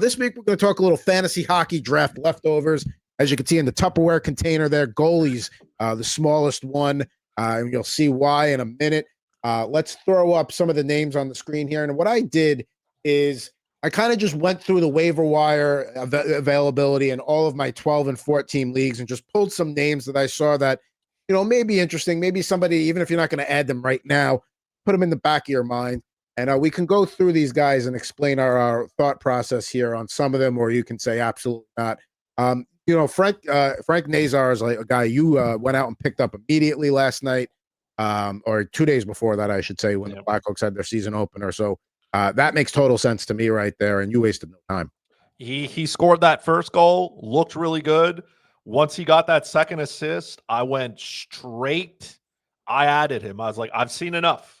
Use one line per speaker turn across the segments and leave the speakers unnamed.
This week, we're going to talk a little fantasy hockey draft leftovers. As you can see in the Tupperware container there, goalies, the smallest one. And you'll see why in a minute. Let's throw up some of the names on the screen here. And what I did is I kind of just went through the waiver wire availability in all of my 12 and 14 leagues and just pulled some names that I saw that, may be interesting. Maybe somebody, even if you're not going to add them right now, put them in the back of your mind. And we can go through these guys and explain our thought process here on some of them, or you can say absolutely not. Frank Nazar is like a guy you went out and picked up immediately last night, or 2 days before that, I should say, when the Blackhawks had their season opener. So that makes total sense to me right there, and you wasted no time.
He scored that first goal, looked really good. Once he got that second assist, I went straight. I added him. I was like, I've seen enough.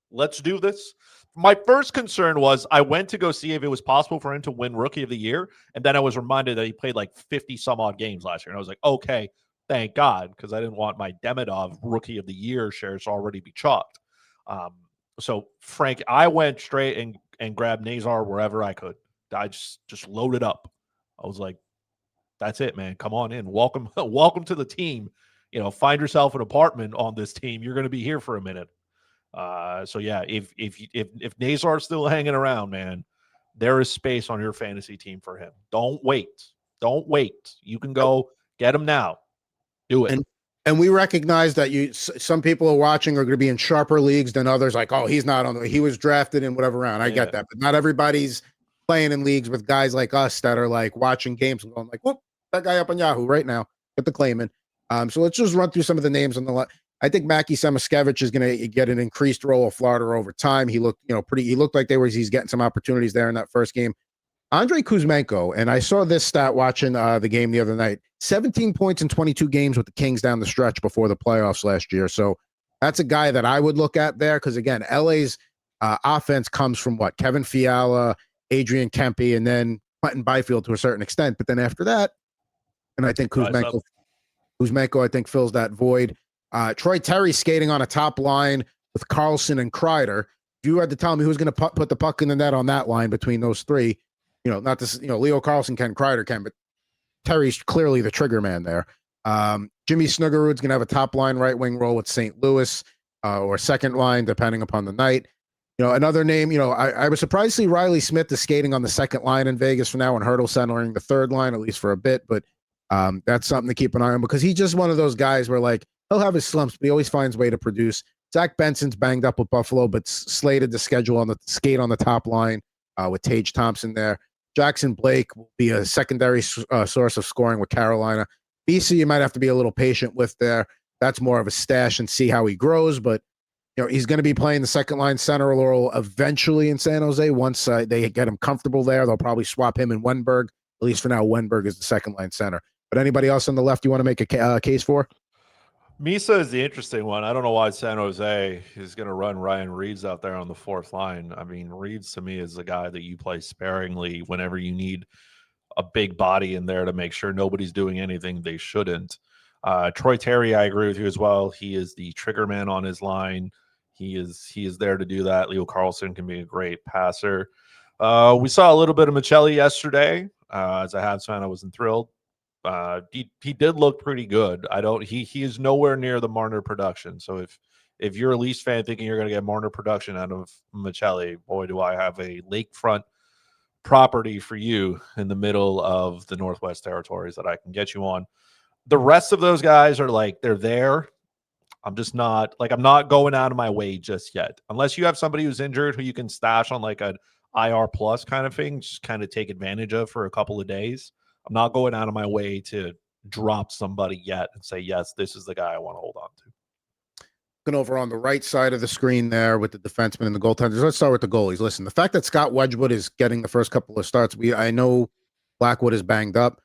Let's do this. My first concern was I went to go see if it was possible for him to win Rookie of the Year, and then I was reminded that he played like 50-some-odd games last year, and I was like, okay, thank God, because I didn't want my Demidov Rookie of the Year shares to already be chalked. So, Frank, I went straight and grabbed Nazar wherever I could. I just loaded up. I was like, that's it, man. Come on in. Welcome to the team. Find yourself an apartment on this team. You're going to be here for a minute. So yeah, if Nazar's still hanging around, man, there is space on your fantasy team for him. Don't wait. You can go get him now. Do it.
And we recognize that some people are watching are going to be in sharper leagues than others. Like, oh, he's not on he was drafted in whatever round. I get that, but not everybody's playing in leagues with guys like us that are like watching games and going like, whoop, that guy up on Yahoo right now. Get the claim in. So let's just run through some of the names on the list. I think Mackie Samoskevich is going to get an increased role of Florida over time. He looked, he looked like he's getting some opportunities there in that first game. Andrei Kuzmenko, and I saw this stat watching the game the other night, 17 points in 22 games with the Kings down the stretch before the playoffs last year. So that's a guy that I would look at there. Cause again, LA's offense comes from Kevin Fiala, Adrian Kempe, and then Quentin Byfield to a certain extent. But then after that, and I think Kuzmenko, I think fills that void. Troy Terry skating on a top line with Carlson and Kreider. If you had to tell me who's going to put the puck in the net on that line between those three, not this, Leo Carlson can, Kreider can, but Terry's clearly the trigger man there. Jimmy Snuggerud's going to have a top line right wing role with St. Louis or second line, depending upon the night. Another name, I was surprised to see Riley Smith is skating on the second line in Vegas for now, and Hurdle centering the third line, at least for a bit. But that's something to keep an eye on because he's just one of those guys where he'll have his slumps, but he always finds a way to produce. Zach Benson's banged up with Buffalo, but slated to skate on the top line with Tage Thompson there. Jackson Blake will be a secondary source of scoring with Carolina. BC, you might have to be a little patient with there. That's more of a stash and see how he grows. But, he's going to be playing the second line center role eventually in San Jose. Once they get him comfortable there, they'll probably swap him and Wenberg. At least for now, Wenberg is the second line center. But anybody else on the left you want to make a case for?
Misa is the interesting one. I don't know why San Jose is going to run Ryan Reeves out there on the fourth line. I mean, Reeves to me is the guy that you play sparingly whenever you need a big body in there to make sure nobody's doing anything they shouldn't. Troy Terry, I agree with you as well. He is the trigger man on his line. He is there to do that. Leo Carlson can be a great passer. We saw a little bit of Michelli yesterday. As a Habs fan, I wasn't thrilled. He did look pretty good. He is nowhere near the Marner production. So if you're a Leafs fan thinking you're going to get Marner production out of Michelli, boy, do I have a lakefront property for you in the middle of the Northwest Territories that I can get you on. The rest of those guys are they're there. I'm just not I'm not going out of my way just yet. Unless you have somebody who's injured who you can stash on an IR plus kind of thing, just kind of take advantage of for a couple of days. I'm not going out of my way to drop somebody yet and say, yes, this is the guy I want to hold on to.
Looking over on the right side of the screen there with the defenseman and the goaltenders. Let's start with the goalies. Listen, the fact that Scott Wedgwood is getting the first couple of starts, I know Blackwood is banged up.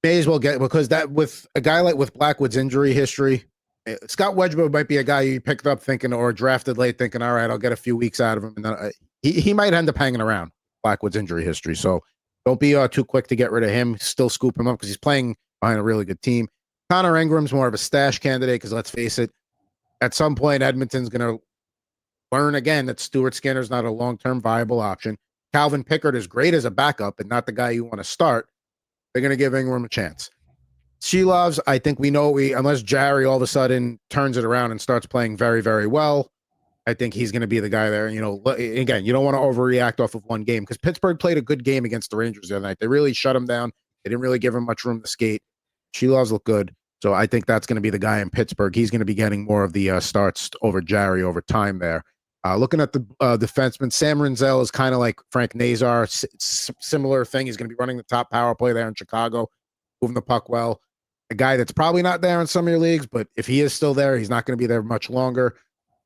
May as well get, because that with a guy with Blackwood's injury history, Scott Wedgwood might be a guy you picked up thinking or drafted late thinking, all right, I'll get a few weeks out of him. And then he might end up hanging around Blackwood's injury history. So don't be too quick to get rid of him. Still scoop him up because he's playing behind a really good team. Connor Ingram's more of a stash candidate because let's face it, at some point Edmonton's going to learn again that Stuart Skinner's not a long-term viable option. Calvin Pickard is great as a backup and not the guy you want to start, they're going to give Ingram a chance. Shelovs, I think we know unless Jerry all of a sudden turns it around and starts playing very, very well, I think he's going to be the guy there. Again, you don't want to overreact off of one game because Pittsburgh played a good game against the Rangers the other night. They really shut him down. They didn't really give him much room to skate. Shelovs look good. So I think that's going to be the guy in Pittsburgh. He's going to be getting more of the starts over Jerry over time there. Looking at the defenseman, Sam Rinzel is kind of like Frank Nazar, similar thing. He's going to be running the top power play there in Chicago, moving the puck well. A guy that's probably not there in some of your leagues, but if he is still there, he's not going to be there much longer.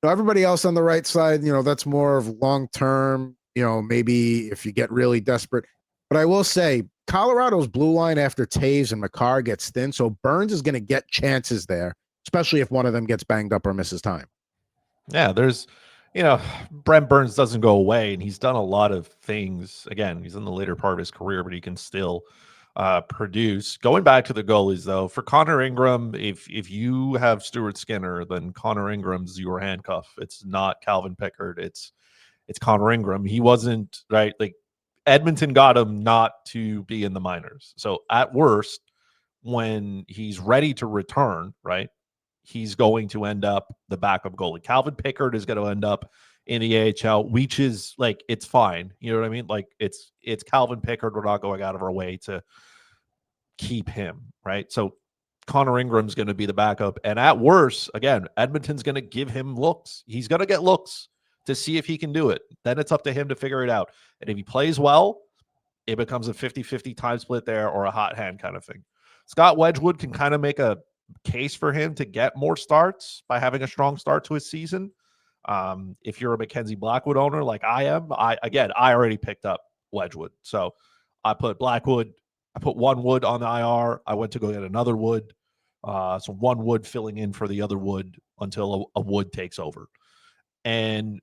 Everybody else on the right side, that's more of long-term, maybe if you get really desperate. But I will say, Colorado's blue line after Taves and McCarr gets thin, so Burns is going to get chances there, especially if one of them gets banged up or misses time.
Yeah, Brent Burns doesn't go away, and he's done a lot of things. Again, he's in the later part of his career, but he can still produce. Going back to the goalies, though, for Connor Ingram, if you have Stuart Skinner, then Connor Ingram's your handcuff. It's not Calvin Pickard. It's Connor Ingram. He wasn't right. Like Edmonton got him not to be in the minors. So at worst, when he's ready to return, right, he's going to end up the backup goalie. Calvin Pickard is going to end up in the AHL, which is like, it's fine. You know what I mean? Like it's Calvin Pickard. We're not going out of our way to keep him, right? So Connor Ingram's going to be the backup. And at worst, again, Edmonton's going to give him looks. He's going to get looks to see if he can do it. Then it's up to him to figure it out. And if he plays well, it becomes a 50-50 time split there or a hot hand kind of thing. Scott Wedgwood can kind of make a case for him to get more starts by having a strong start to his season. If you're a Mackenzie Blackwood owner like I am, I already picked up Wedgwood. So I put Blackwood, I put one Wood on the IR. I went to go get another Wood. So one Wood filling in for the other Wood until a Wood takes over. And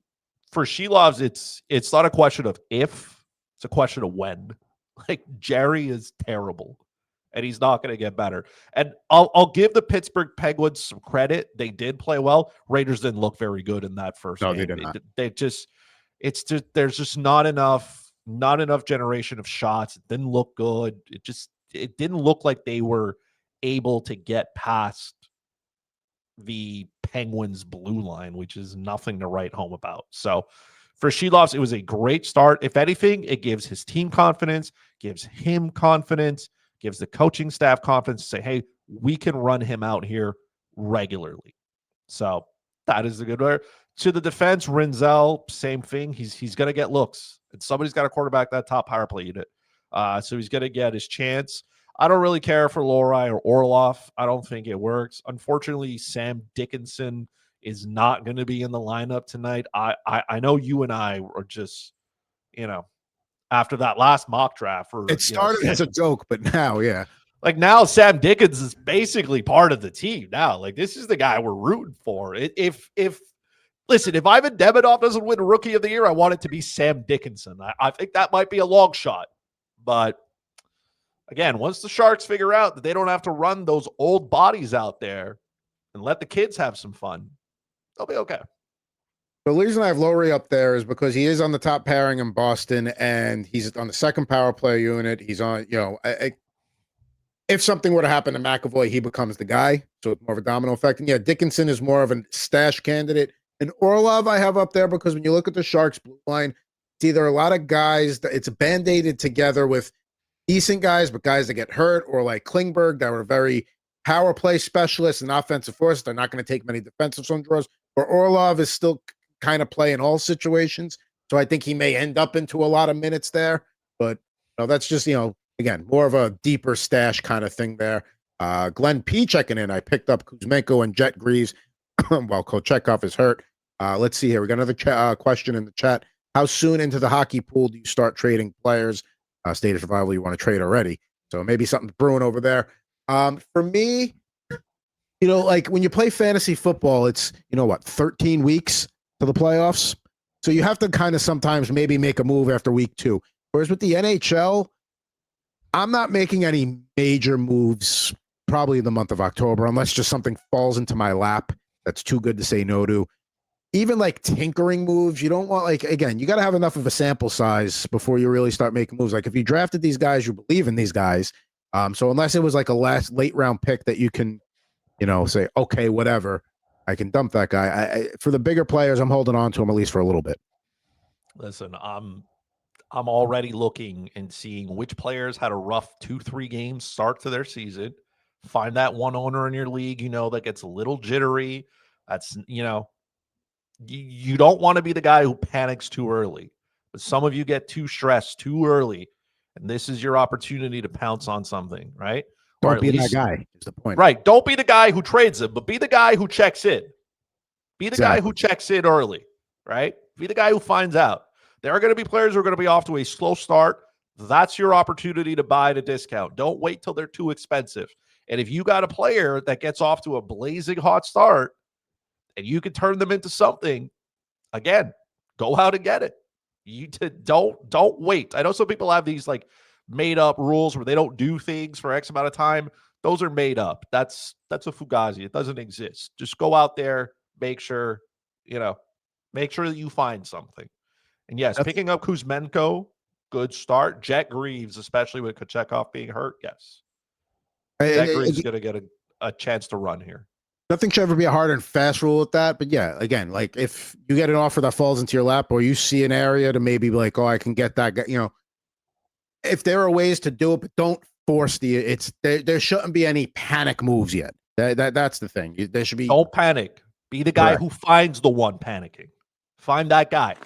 for Shelovs, it's not a question of if, it's a question of when. Like Jerry is terrible, and he's not going to get better. And I'll give the Pittsburgh Penguins some credit. They did play well. Raiders didn't look very good in that first game.
They did not.
There's just not enough generation of shots. It didn't look good. It didn't look like they were able to get past the Penguins blue line, which is nothing to write home about. So for Shelovs, it was a great start. If anything, it gives his team confidence, gives him confidence, gives the coaching staff confidence to say, hey, we can run him out here regularly. So that is the good way. To the defense, Rinzel, same thing. He's going to get looks. And somebody's got to quarterback that top power play unit. So he's going to get his chance. I don't really care for Lohrei or Orlov. I don't think it works. Unfortunately, Sam Dickinson is not going to be in the lineup tonight. I know you and I are just, after that last mock draft.
It started as a joke, but now, yeah.
Like now Sam Dickens is basically part of the team now. Like this is the guy we're rooting for. If Ivan Demidov doesn't win Rookie of the Year, I want it to be Sam Dickinson. I think that might be a long shot. But again, once the Sharks figure out that they don't have to run those old bodies out there and let the kids have some fun, they'll be okay.
The reason I have Lohrei up there is because he is on the top pairing in Boston, and he's on the second power play unit. He's on, if something were to happen to McAvoy, he becomes the guy. So it's more of a domino effect. And yeah, Dickinson is more of a stash candidate. And Orlov I have up there because when you look at the Sharks blue line, it's either a lot of guys that it's band-aided together with decent guys, but guys that get hurt, or like Klingberg that were very power play specialists and offensive force. They're not going to take many defensive zone draws. Or Orlov is still kind of play in all situations. So I think he may end up into a lot of minutes there. But that's just, again, more of a deeper stash kind of thing there. Glenn P checking in. I picked up Kuzmenko and Jet Greaves while Kochetkov is hurt. Let's see here. We got another question in the chat. How soon into the hockey pool do you start trading players? State of survival, you want to trade already. So maybe something's brewing over there. For me, like when you play fantasy football, it's, 13 weeks to the playoffs. So you have to kind of sometimes maybe make a move after week 2. Whereas with the NHL, I'm not making any major moves probably in the month of October, unless just something falls into my lap that's too good to say no to. even like tinkering moves. You don't want, like, again, you got to have enough of a sample size before you really start making moves. Like if you drafted these guys, you believe in these guys. So unless it was like a late round pick that you can, say, okay, whatever, I can dump that guy. For the bigger players, I'm holding on to him at least for a little bit.
Listen, I'm already looking and seeing which players had a rough 2-3 games start to their season. Find that one owner in your league, that gets a little jittery. That's, you don't want to be the guy who panics too early. But some of you get too stressed too early, and this is your opportunity to pounce on something, right? Or
Don't
at
be
least,
that guy is the point.
right? Don't be the guy who trades it, but be the guy who checks in. Be the guy who
Exactly.
checks in early, right? Be the guy who finds out. There are going to be players who are going to be off to a slow start. That's your opportunity to buy at a discount. Don't wait till they're too expensive. And if you got a player that gets off to a blazing hot start and you can turn them into something, again, go out and get it. Don't wait. I know some people have these like made up rules where they don't do things for X amount of time. Those are made up. That's a fugazi. It doesn't exist. Just go out there, make sure that you find something. And yes, picking up Kuzmenko, good start. Jet Greaves, especially with Kochekov being hurt, yes. Jet Greaves is going to get a chance to run here.
Nothing should ever be a hard and fast rule with that. But yeah, again, like if you get an offer that falls into your lap or you see an area to maybe be like, oh, I can get that guy, if there are ways to do it, but don't force there shouldn't be any panic moves yet. That's the thing. There should be.
Don't panic. Be the guy who finds the one panicking. Find that guy.